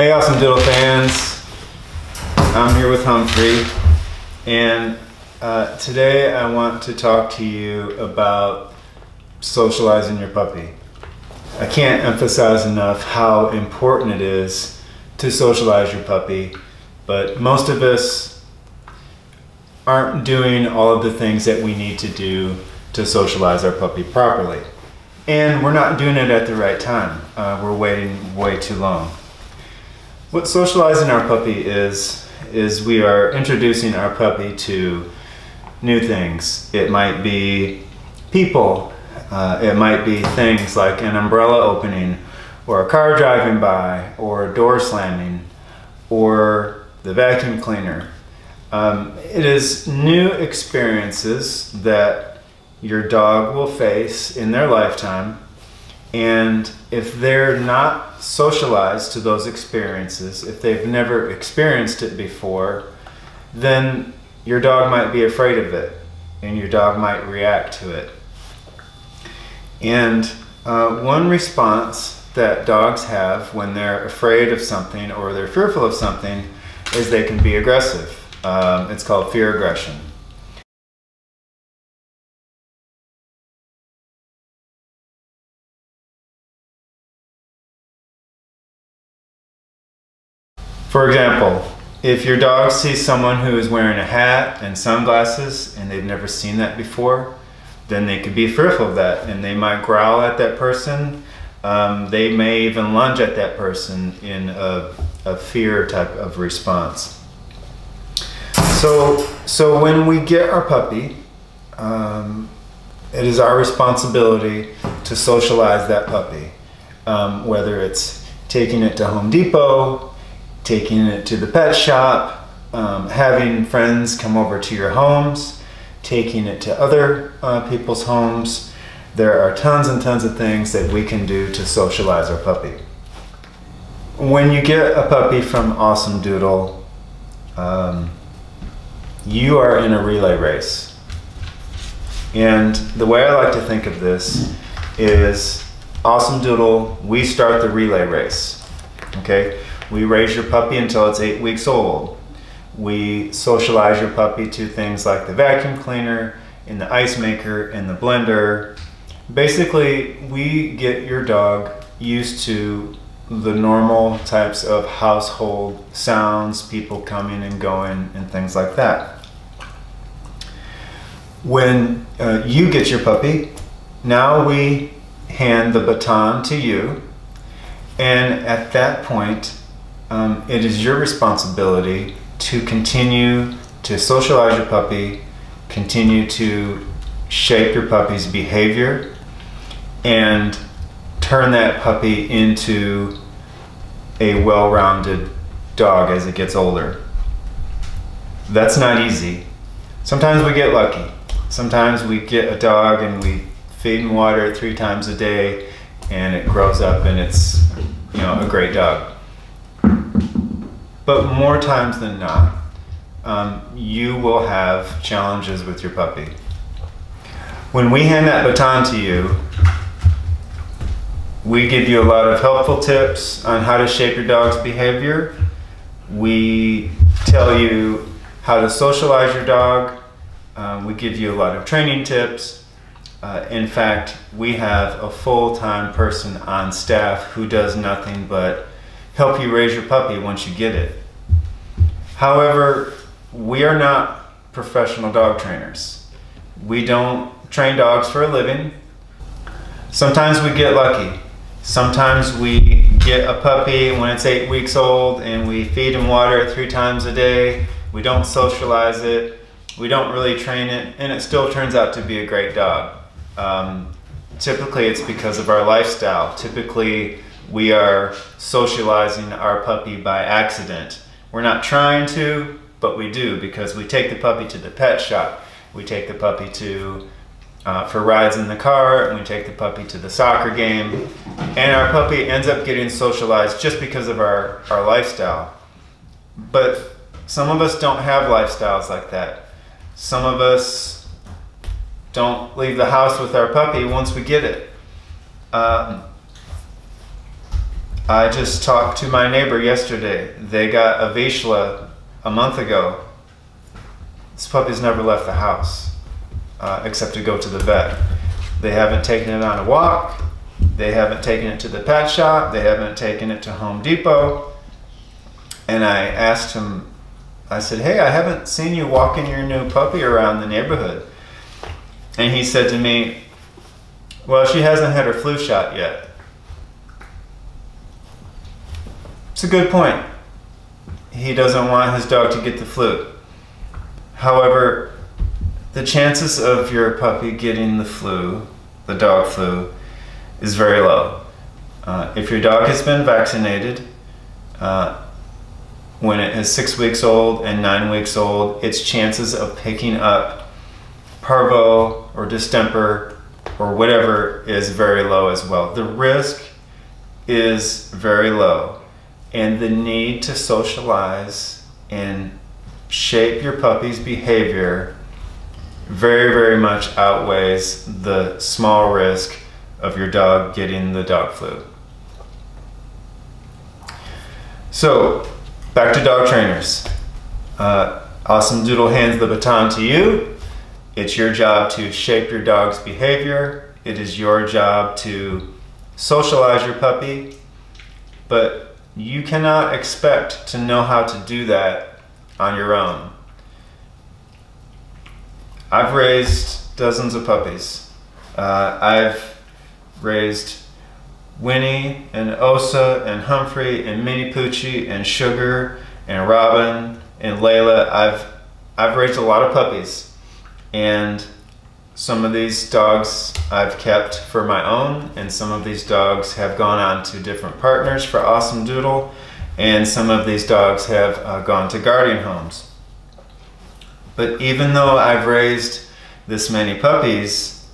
Hey AussieDoodle fans, I'm here with Humphrey, and today I want to talk to you about socializing your puppy. I can't emphasize enough how important it is to socialize your puppy, but most of us aren't doing all of the things that we need to do to socialize our puppy properly. And we're not doing it at the right time. We're waiting way too long. What socializing our puppy is we are introducing our puppy to new things. It might be people, it might be things like an umbrella opening, or a car driving by, or a door slamming, or the vacuum cleaner. It is new experiences that your dog will face in their lifetime, and if they're not socialized to those experiences, if they've never experienced it before, then your dog might be afraid of it and your dog might react to it. And one response that dogs have when they're afraid of something or they're fearful of something is they can be aggressive. It's called fear aggression. For example, if your dog sees someone who is wearing a hat and sunglasses and they've never seen that before, then they could be fearful of that and they might growl at that person. They may even lunge at that person in a fear type of response. So when we get our puppy, it is our responsibility to socialize that puppy, whether it's taking it to Home Depot, taking it to the pet shop, having friends come over to your homes, taking it to other people's homes. There are tons and tons of things that we can do to socialize our puppy. When you get a puppy from AussieDoodle, you are in a relay race. And the way I like to think of this is AussieDoodle, we start the relay race, okay? We raise your puppy until it's 8 weeks old. We socialize your puppy to things like the vacuum cleaner, and the ice maker, and the blender. Basically, we get your dog used to the normal types of household sounds, people coming and going, and things like that. When you get your puppy, now we hand the baton to you, and at that point, it is your responsibility to continue to socialize your puppy, continue to shape your puppy's behavior, and turn that puppy into a well-rounded dog as it gets older. That's not easy. Sometimes we get lucky. Sometimes we get a dog and we feed and water it 3 times a day and it grows up and it's, a great dog. But more times than not, you will have challenges with your puppy. When we hand that baton to you, we give you a lot of helpful tips on how to shape your dog's behavior. We tell you how to socialize your dog. We give you a lot of training tips. In fact, we have a full-time person on staff who does nothing but help you raise your puppy once you get it. However, we are not professional dog trainers. We don't train dogs for a living. Sometimes we get lucky. Sometimes we get a puppy when it's 8 weeks old and we feed and water it 3 times a day. We don't socialize it. We don't really train it, and it still turns out to be a great dog. Typically it's because of our lifestyle. Typically we are socializing our puppy by accident. We're not trying to, but we do, because we take the puppy to the pet shop. We take the puppy for rides in the car, and we take the puppy to the soccer game, and our puppy ends up getting socialized just because of our lifestyle. But some of us don't have lifestyles like that. Some of us don't leave the house with our puppy once we get it. I just talked to my neighbor yesterday. They got a Vizsla a month ago. This puppy's never left the house, except to go to the vet. They haven't taken it on a walk. They haven't taken it to the pet shop. They haven't taken it to Home Depot. And I asked him, I said, hey, I haven't seen you walking your new puppy around the neighborhood. And he said to me, well, she hasn't had her flu shot yet. It's a good point. He doesn't want his dog to get the flu. However, the chances of your puppy getting the flu, the dog flu, is very low. If your dog has been vaccinated, when it is 6 weeks old and 9 weeks old, its chances of picking up parvo or distemper or whatever is very low as well. The risk is very low, and the need to socialize and shape your puppy's behavior very, very much outweighs the small risk of your dog getting the dog flu. So, back to dog trainers. AussieDoodle hands the baton to you. It's your job to shape your dog's behavior. It is your job to socialize your puppy, but you cannot expect to know how to do that on your own. I've raised dozens of puppies. I've raised Winnie and Osa and Humphrey and Minnie Poochie and Sugar and Robin and Layla. I've raised a lot of puppies, and some of these dogs I've kept for my own, and some of these dogs have gone on to different partners for AussieDoodle, and some of these dogs have gone to guardian homes. But even though I've raised this many puppies,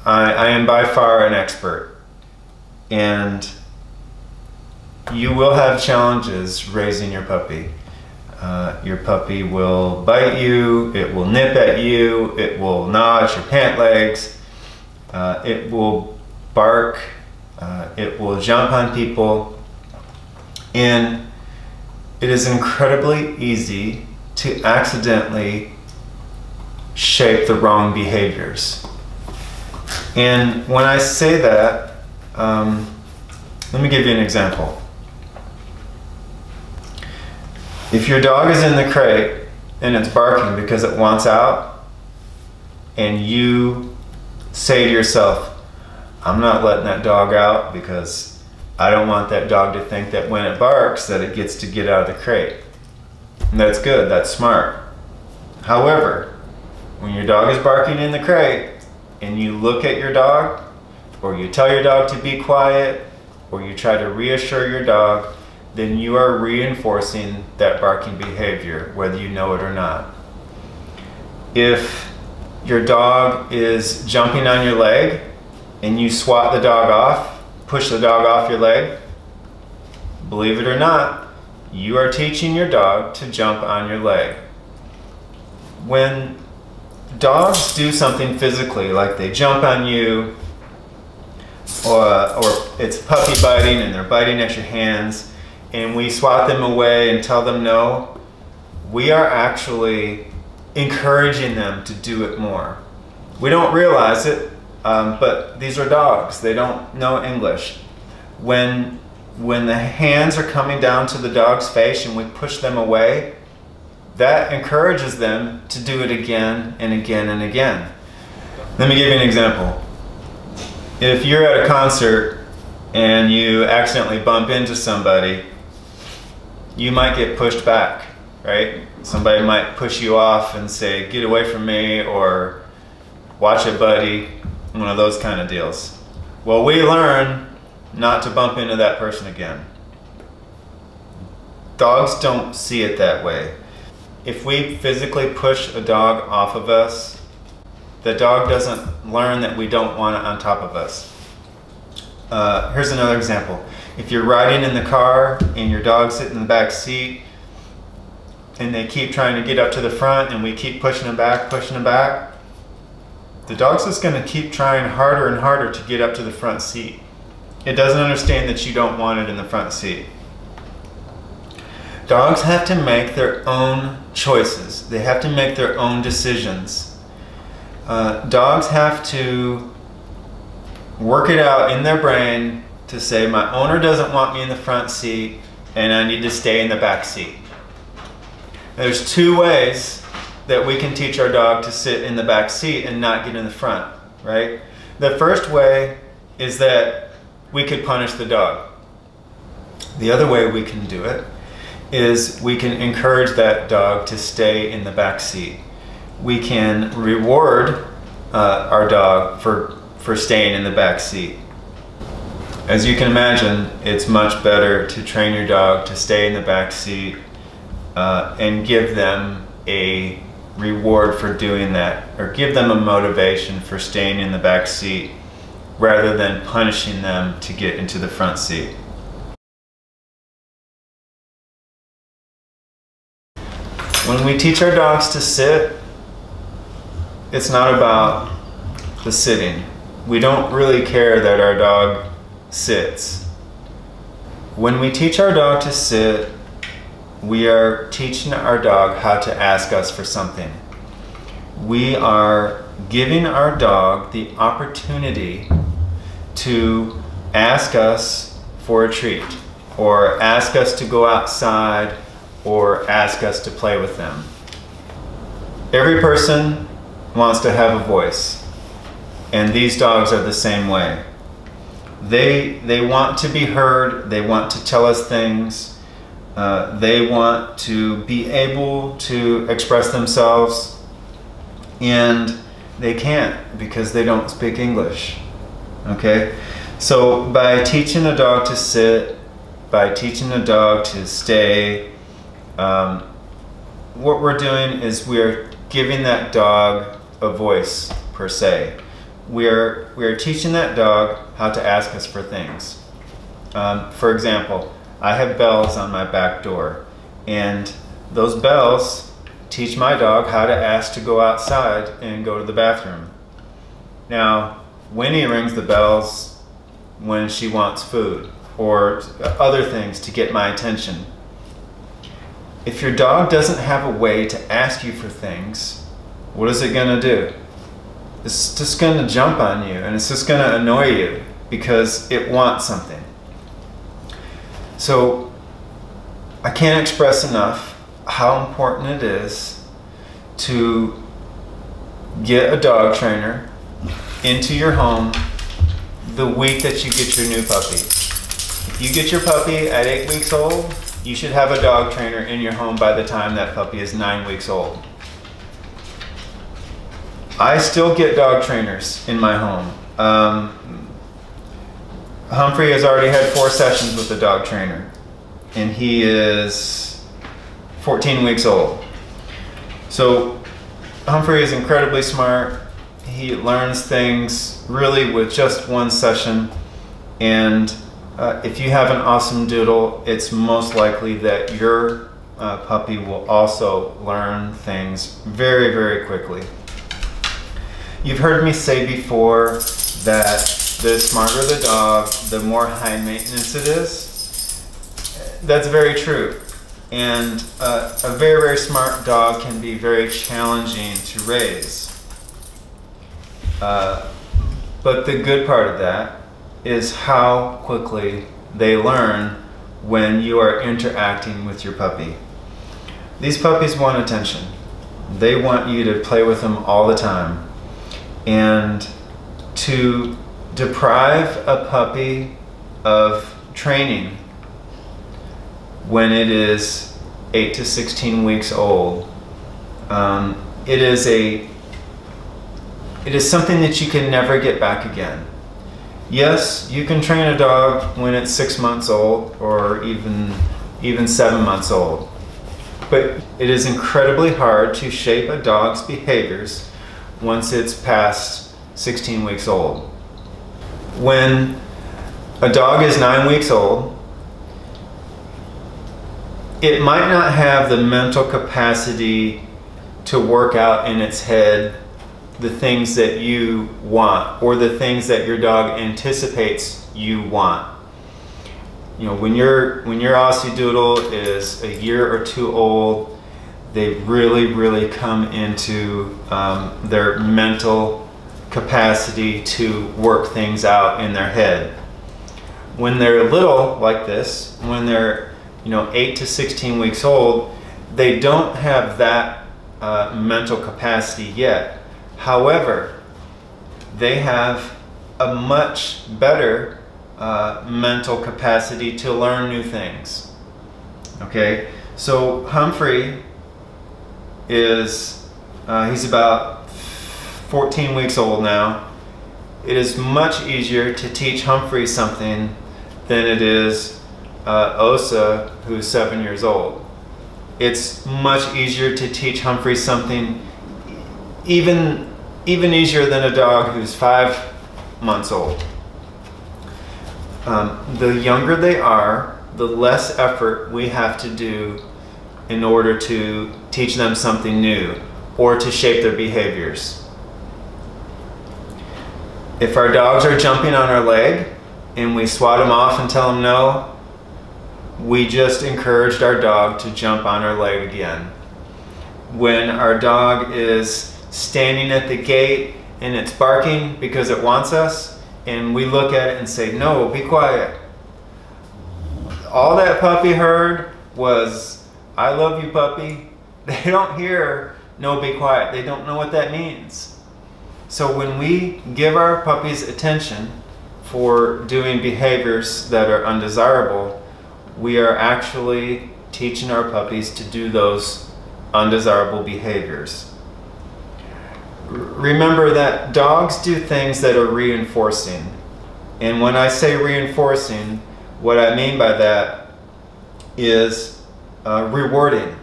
I am by far an expert, and you will have challenges raising your puppy. Your puppy will bite you, it will nip at you, it will gnaw at your pant legs, it will bark, it will jump on people, and it is incredibly easy to accidentally shape the wrong behaviors. And when I say that, let me give you an example. If your dog is in the crate and it's barking because it wants out, and you say to yourself, I'm not letting that dog out because I don't want that dog to think that when it barks that it gets to get out of the crate. And that's good, that's smart. However, when your dog is barking in the crate and you look at your dog, or you tell your dog to be quiet, or you try to reassure your dog, then you are reinforcing that barking behavior, whether you know it or not. If your dog is jumping on your leg and you swat the dog off, push the dog off your leg, believe it or not, you are teaching your dog to jump on your leg. When dogs do something physically, like they jump on you, or it's puppy biting and they're biting at your hands, and we swat them away and tell them no, we are actually encouraging them to do it more. We don't realize it, but these are dogs. They don't know English. When the hands are coming down to the dog's face and we push them away, that encourages them to do it again and again and again. Let me give you an example. If you're at a concert and you accidentally bump into somebody, you might get pushed back, right? Somebody might push you off and say, get away from me, or watch it, buddy, one of those kind of deals. Well, we learn not to bump into that person again. Dogs don't see it that way. If we physically push a dog off of us, the dog doesn't learn that we don't want it on top of us. Here's another example. If you're riding in the car and your dog's sitting in the back seat and they keep trying to get up to the front and we keep pushing them back, the dog's just going to keep trying harder and harder to get up to the front seat. It doesn't understand that you don't want it in the front seat. Dogs have to make their own choices. They have to make their own decisions. Dogs have to work it out in their brain to say, my owner doesn't want me in the front seat and I need to stay in the back seat. There's two ways that we can teach our dog to sit in the back seat and not get in the front, right? The first way is that we could punish the dog. The other way we can do it is we can encourage that dog to stay in the back seat. We can reward our dog for staying in the back seat. As you can imagine, it's much better to train your dog to stay in the back seat and give them a reward for doing that, or give them a motivation for staying in the back seat rather than punishing them to get into the front seat. When we teach our dogs to sit, it's not about the sitting. We don't really care that our dog sits. When we teach our dog to sit, we are teaching our dog how to ask us for something. We are giving our dog the opportunity to ask us for a treat, or ask us to go outside, or ask us to play with them. Every person wants to have a voice, and these dogs are the same way. They want to be heard, they want to tell us things, they want to be able to express themselves, and they can't because they don't speak English. Okay? So by teaching a dog to sit, by teaching a dog to stay, what we're doing is we're giving that dog a voice, per se. We're teaching that dog how to ask us for things. For example, I have bells on my back door, and those bells teach my dog how to ask to go outside and go to the bathroom. Now, Winnie rings the bells when she wants food or other things to get my attention. If your dog doesn't have a way to ask you for things, what is it going to do? It's just going to jump on you, and it's just going to annoy you because it wants something. So I can't express enough how important it is to get a dog trainer into your home the week that you get your new puppy. If you get your puppy at 8 weeks old, you should have a dog trainer in your home by the time that puppy is 9 weeks old. I still get dog trainers in my home. Humphrey has already had 4 sessions with a dog trainer, and he is 14 weeks old. So Humphrey is incredibly smart. He learns things really with just 1 session, and if you have an AussieDoodle, it's most likely that your puppy will also learn things very, very quickly. You've heard me say before that the smarter the dog, the more high maintenance it is. That's very true. And a very, very smart dog can be very challenging to raise. But the good part of that is how quickly they learn when you are interacting with your puppy. These puppies want attention. They want you to play with them all the time. And to deprive a puppy of training when it is 8 to 16 weeks old, it is something that you can never get back again. Yes, you can train a dog when it's 6 months old or even 7 months old, but it is incredibly hard to shape a dog's behaviors once it's past 16 weeks old. When a dog is 9 weeks old, it might not have the mental capacity to work out in its head the things that you want or the things that your dog anticipates you want. You know, when your AussieDoodle is a year or two old, they really come into their mental capacity to work things out in their head. When they're little like this, when they're 8 to 16 weeks old, they don't have that mental capacity yet. However, they have a much better mental capacity to learn new things. Okay, so Humphrey is he's about 14 weeks old now. It is much easier to teach Humphrey something than it is Osa, who's 7 years old. It's much easier to teach Humphrey something, even easier than a dog who's 5 months old. The younger they are, the less effort we have to do in order to teach them something new or to shape their behaviors. If our dogs are jumping on our leg and we swat them off and tell them no, we just encouraged our dog to jump on our leg again. When our dog is standing at the gate and it's barking because it wants us, and we look at it and say, no, be quiet. All that puppy heard was, I love you, puppy. They don't hear, no, be quiet. They don't know what that means. So when we give our puppies attention for doing behaviors that are undesirable, we are actually teaching our puppies to do those undesirable behaviors. Remember that dogs do things that are reinforcing. And when I say reinforcing, what I mean by that is rewarding.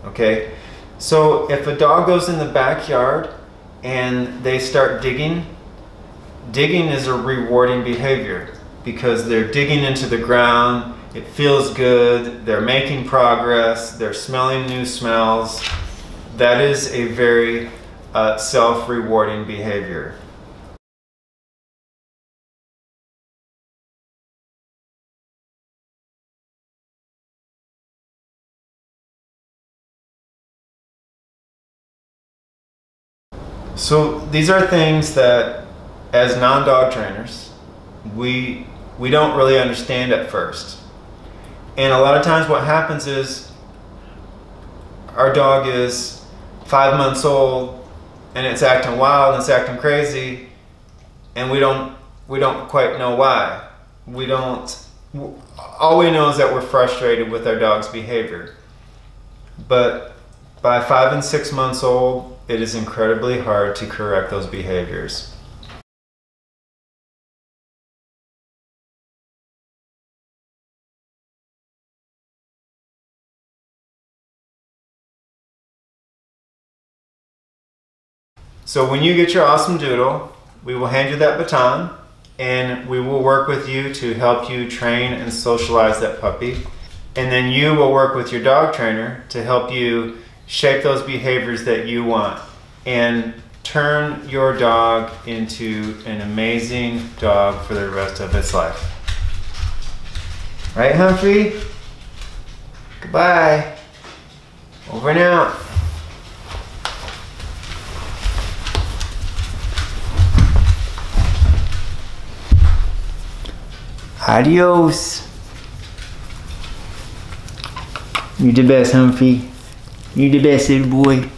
Okay? So if a dog goes in the backyard and they start digging, digging is a rewarding behavior because they're digging into the ground. It feels good, they're making progress, they're smelling new smells. That is a very self-rewarding behavior. So these are things that, as non-dog trainers, we don't really understand at first. And a lot of times what happens is our dog is 5 months old and it's acting wild and it's acting crazy, and we don't quite know why. All we know is that we're frustrated with our dog's behavior. But by 5 and 6 months old, it is incredibly hard to correct those behaviors. So when you get your awesome doodle, we will hand you that baton and we will work with you to help you train and socialize that puppy. And then you will work with your dog trainer to help you shape those behaviors that you want and turn your dog into an amazing dog for the rest of its life. Right, Humphrey? Goodbye. Over and out. Adios. You're the best, Humphrey. You're the best little boy.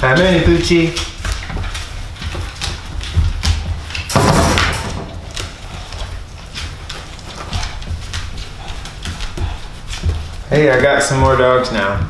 Hi, Manny Poochie. Hey, I got some more dogs now.